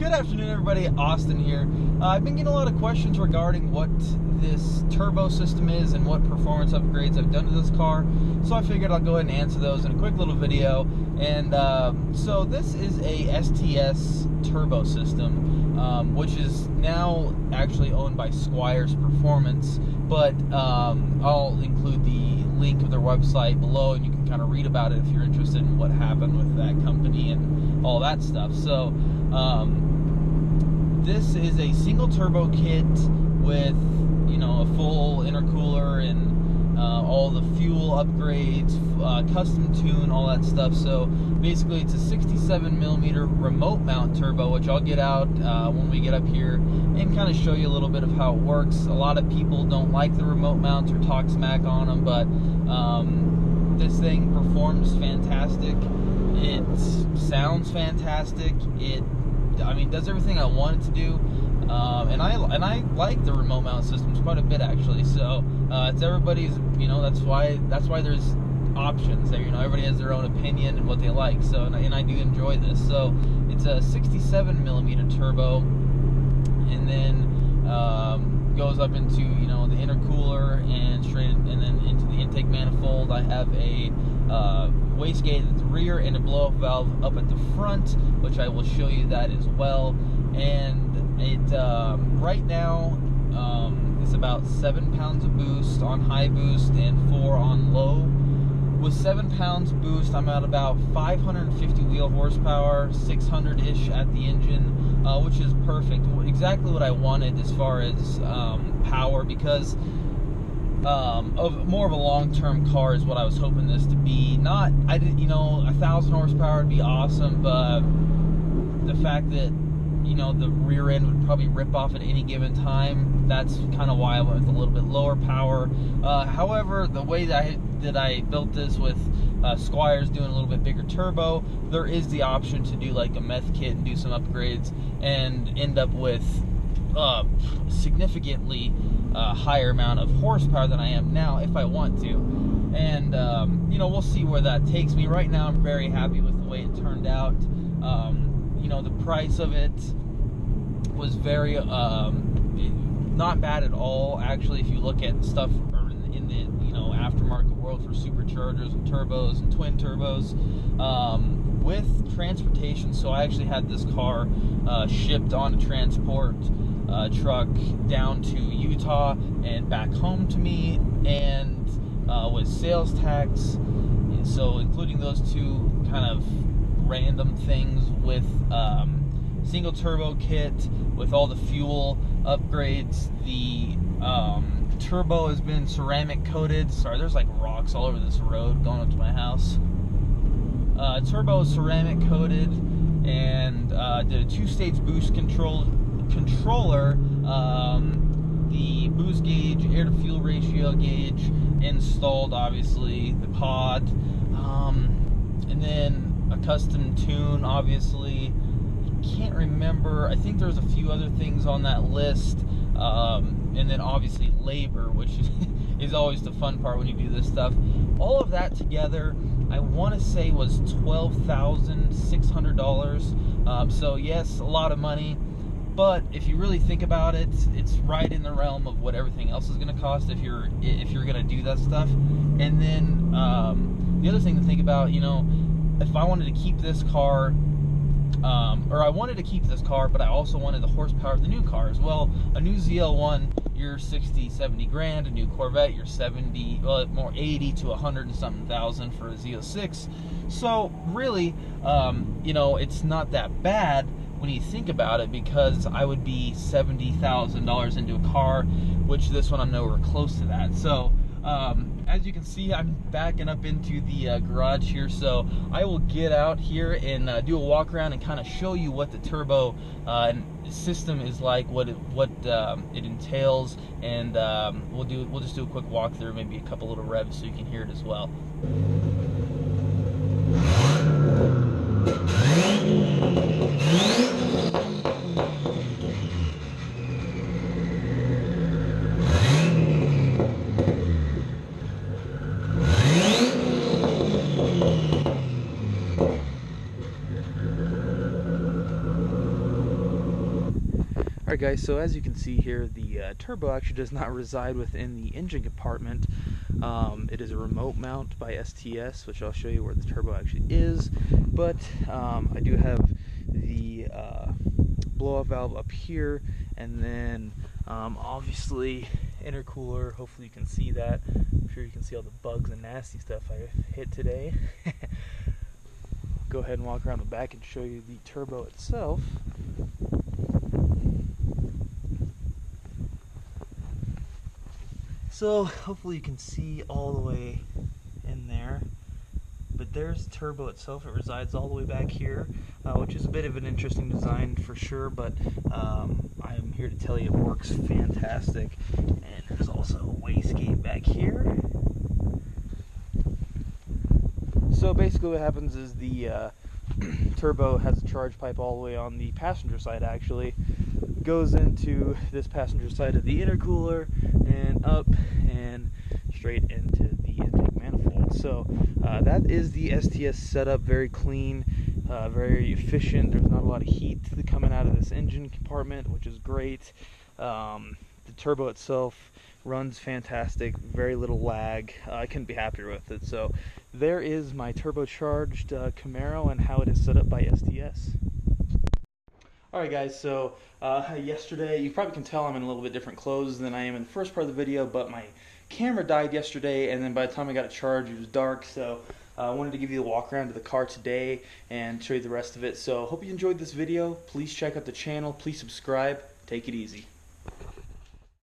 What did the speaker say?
Good afternoon, everybody. Austin here. I've been getting a lot of questions regarding what this turbo system is and what performance upgrades I've done to this car. So I figured I'll go ahead and answer those in a quick little video. And so this is a STS turbo system, which is now actually owned by Squire's Performance. But I'll include the link of their website below, and you can kind of read about it if you're interested in what happened with that company and all that stuff. So this is a single turbo kit with, you know, a full intercooler and all the fuel upgrades, custom tune, all that stuff. So basically it's a 67mm remote mount turbo, which I'll get out when we get up here and kind of show you a little bit of how it works. A lot of people don't like the remote mounts or talk smack on them, but this thing performs fantastic. It sounds fantastic. It does everything I want it to do, and I like the remote mount systems quite a bit, actually. So it's everybody's, you know, that's why there's options there. You know, everybody has their own opinion and what they like. So and I do enjoy this. So it's a 67mm turbo, and then goes up into, you know, the intercooler and straight, and then into the intake manifold. I have a wastegate at the rear and a blow-off valve up at the front, which I will show you that as well. And it right now it's about 7 pounds of boost on high boost and 4 on low. With 7 pounds boost, I'm at about 550 wheel horsepower, 600-ish at the engine, which is perfect. Exactly what I wanted as far as power, because of more of a long-term car is what I was hoping this to be. Not, I didn't, you know, 1,000 horsepower would be awesome, but the fact that, you know, the rear end would probably rip off at any given time, that's kind of why I went with a little bit lower power. However, the way that I built this with Squire's doing a little bit bigger turbo, there is the option to do like a meth kit and do some upgrades and end up with significantly higher amount of horsepower than I am now if I want to. And you know, we'll see where that takes me. Right now I'm very happy with the way it turned out. You know, the price of it was very not bad at all, actually, if you look at stuff in the, you know, aftermarket world for superchargers and turbos and twin turbos with transportation. So I actually had this car shipped on a transport truck down to Utah and back home to me, and with sales tax, and so including those two kind of random things with single turbo kit with all the fuel upgrades. The turbo has been ceramic coated. Sorry, there's like rocks all over this road going up to my house. Turbo is ceramic coated, and did a 2-stage boost controller, the boost gauge, air to fuel ratio gauge installed, obviously, the pod, and then a custom tune, obviously. I can't remember, I think there's a few other things on that list, and then obviously labor, which is always the fun part when you do this stuff. All of that together, I want to say was $12,600. So yes, a lot of money, but if you really think about it, it's right in the realm of what everything else is going to cost if you're going to do that stuff. And then the other thing to think about, you know, if I wanted to keep this car, or I wanted to keep this car, but I also wanted the horsepower of the new car as well. A new ZL1, you're 60, 70 grand. A new Corvette, you're 70, well, more 80 to 100 and something thousand for a Z06. So really, you know, it's not that bad when you think about it, because I would be $70,000 into a car, which this one I'm nowhere close to that. So as you can see, I'm backing up into the garage here, so I will get out here and do a walk around and kind of show you what the turbo system is like, what it entails, and we'll just do a quick walkthrough, maybe a couple little revs so you can hear it as well. Alright guys, so as you can see here, the turbo actually does not reside within the engine compartment. It is a remote mount by STS, which I'll show you where the turbo actually is. But I do have the blow-off valve up here, and then obviously intercooler. Hopefully you can see that. I'm sure you can see all the bugs and nasty stuff I hit today. Go ahead and walk around the back and show you the turbo itself. So hopefully you can see all the way in there, but there's the turbo itself. It resides all the way back here, which is a bit of an interesting design for sure, but I am here to tell you it works fantastic. And there's also a wastegate back here. So basically what happens is the turbo has a charge pipe all the way on the passenger side, actually goes into this passenger side of the intercooler and up and straight into the intake manifold. So that is the STS setup. Very clean, very efficient. There's not a lot of heat coming out of this engine compartment, which is great. The turbo itself runs fantastic, very little lag. I couldn't be happier with it. So there is my turbocharged Camaro and how it is set up by STS. Alright guys, so yesterday, you probably can tell I'm in a little bit different clothes than I am in the first part of the video, but my camera died yesterday, and then by the time I got it charged, it was dark, so I wanted to give you a walk around to the car today and show you the rest of it. So hope you enjoyed this video. Please check out the channel, please subscribe, take it easy.